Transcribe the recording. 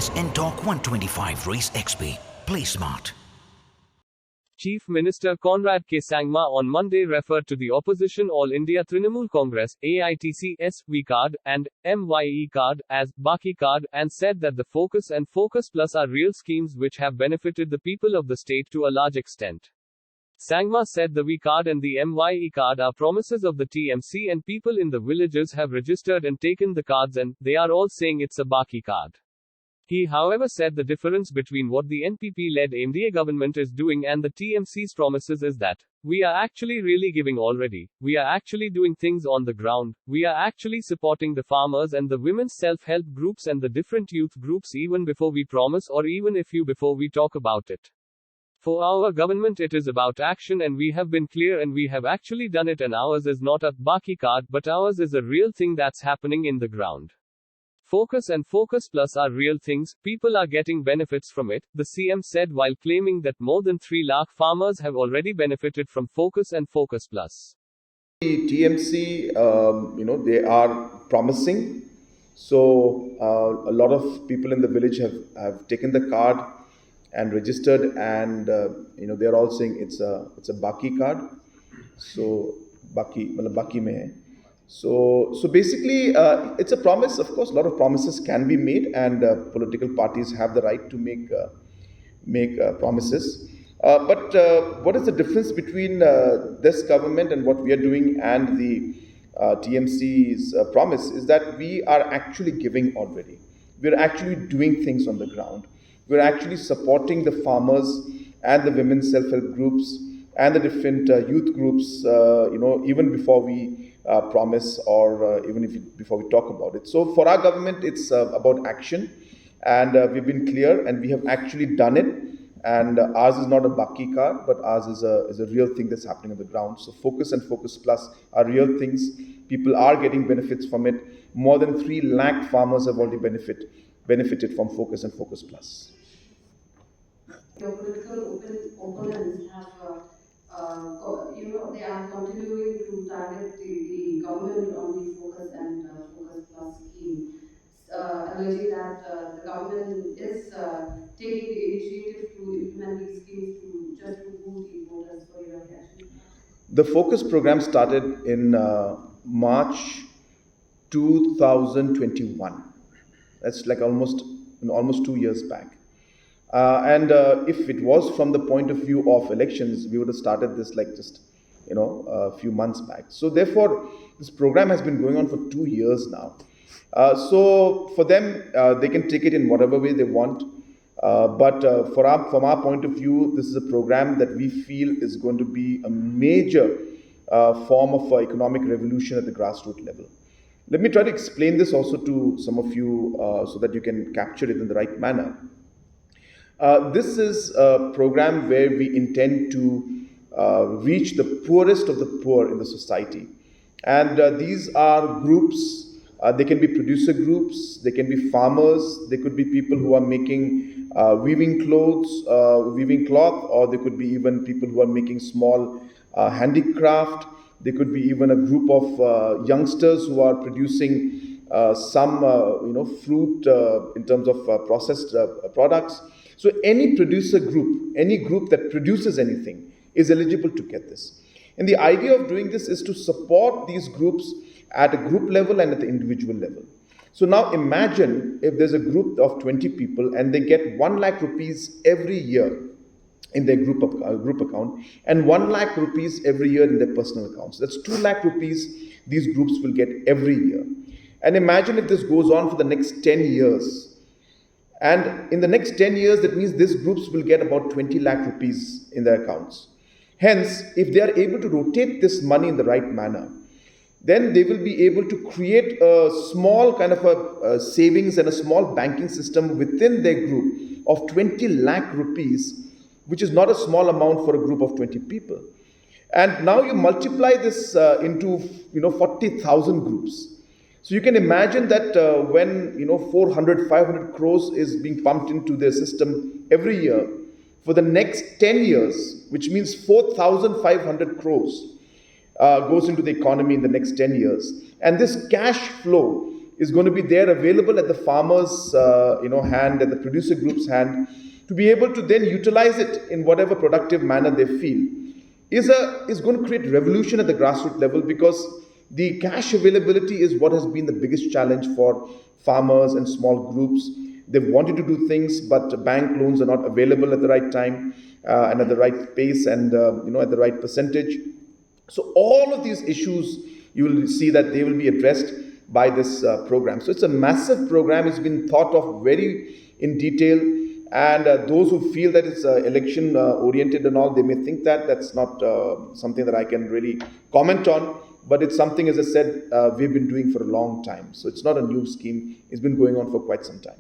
is NTalk 125 Race XP. Play smart. Chief Minister Conrad K Sangma on Monday referred to the opposition All India Trinamool Congress (AITC's) We Card and MYE Card as Baki Card and said that the Focus and Focus Plus are real schemes which have benefited the people of the state to a large extent. Sangma said the We Card and the MYE Card are promises of the TMC and people in the villages have registered and taken the cards and they are all saying it's a Baki Card. He however said the difference between what the NPP-led MDA government is doing and the TMC's promises is that we are actually really giving already, we are actually doing things on the ground, we are actually supporting the farmers and the women's self-help groups and the different youth groups even before we promise or even before we talk about it. For our government it is about action and we have been clear and we have actually done it and ours is not a Baki Card but ours is a real thing that's happening in the ground. Focus and Focus Plus are real things, people are getting benefits from it, the CM said while claiming that more than 3 lakh farmers have already benefited from Focus and Focus Plus. The TMC, they are promising. So a lot of people in the village have taken the card and registered and, they're all saying it's a Baki card. So, Baki mein hai. So basically, it's a promise. Of course, a lot of promises can be made, and political parties have the right to make promises. But what is the difference between this government and what we are doing and the TMC's promise is that we are actually giving already. We are actually doing things on the ground. We are actually supporting the farmers and the women's self-help groups and the different youth groups, even before we promise or before we talk about it. So for our government, it's about action, and we've been clear and we have actually done it. And ours is not a Baki card, but ours is a real thing that's happening on the ground. So Focus and Focus Plus are real things. People are getting benefits from it. More than 3 lakh farmers have already benefited from Focus and Focus Plus. Your political opponents have, they are continuing to target the government on the Focus and Focus Plus scheme, alleging that the government is taking the initiative to implement these schemes to move the voters for your reaction. The Focus program started in March 2021. That's like almost 2 years back. And if it was from the point of view of elections, we would have started this like just, a few months back. So therefore, this program has been going on for 2 years now. So for them, they can take it in whatever way they want. But from our point of view, this is a program that we feel is going to be a major form of economic revolution at the grassroots level. Let me try to explain this also to some of you so that you can capture it in the right manner. This is a program where we intend to reach the poorest of the poor in the society. And these are groups, they can be producer groups, they can be farmers, they could be people who are making weaving cloth, or they could be even people who are making small handicraft. They could be even a group of youngsters who are producing some fruit in terms of processed products. So any producer group, any group that produces anything is eligible to get this. And the idea of doing this is to support these groups at a group level and at the individual level. So now imagine if there's a group of 20 people and they get 1 lakh rupees every year in their group account and 1 lakh rupees every year in their personal accounts. That's 2 lakh rupees these groups will get every year. And imagine if this goes on for the next 10 years. And in the next 10 years, that means these groups will get about 20 lakh rupees in their accounts. Hence, if they are able to rotate this money in the right manner, then they will be able to create a small kind of a savings and a small banking system within their group of 20 lakh rupees, which is not a small amount for a group of 20 people. And now you multiply this into 40,000 groups. So you can imagine that when 400, 500 crores is being pumped into their system every year, for the next 10 years, which means 4,500 crores goes into the economy in the next 10 years. And this cash flow is going to be there available at the farmer's hand, at the producer group's hand, to be able to then utilize it in whatever productive manner they feel, is going to create revolution at the grassroots level, because the cash availability is what has been the biggest challenge for farmers and small groups. They've wanted to do things, but bank loans are not available at the right time and at the right pace and at the right percentage. So all of these issues, you will see that they will be addressed by this program. So it's a massive program. It's been thought of very in detail. And those who feel that it's election oriented and all, they may think that that's not something that I can really comment on. But it's something, as I said, we've been doing for a long time. So it's not a new scheme. It's been going on for quite some time.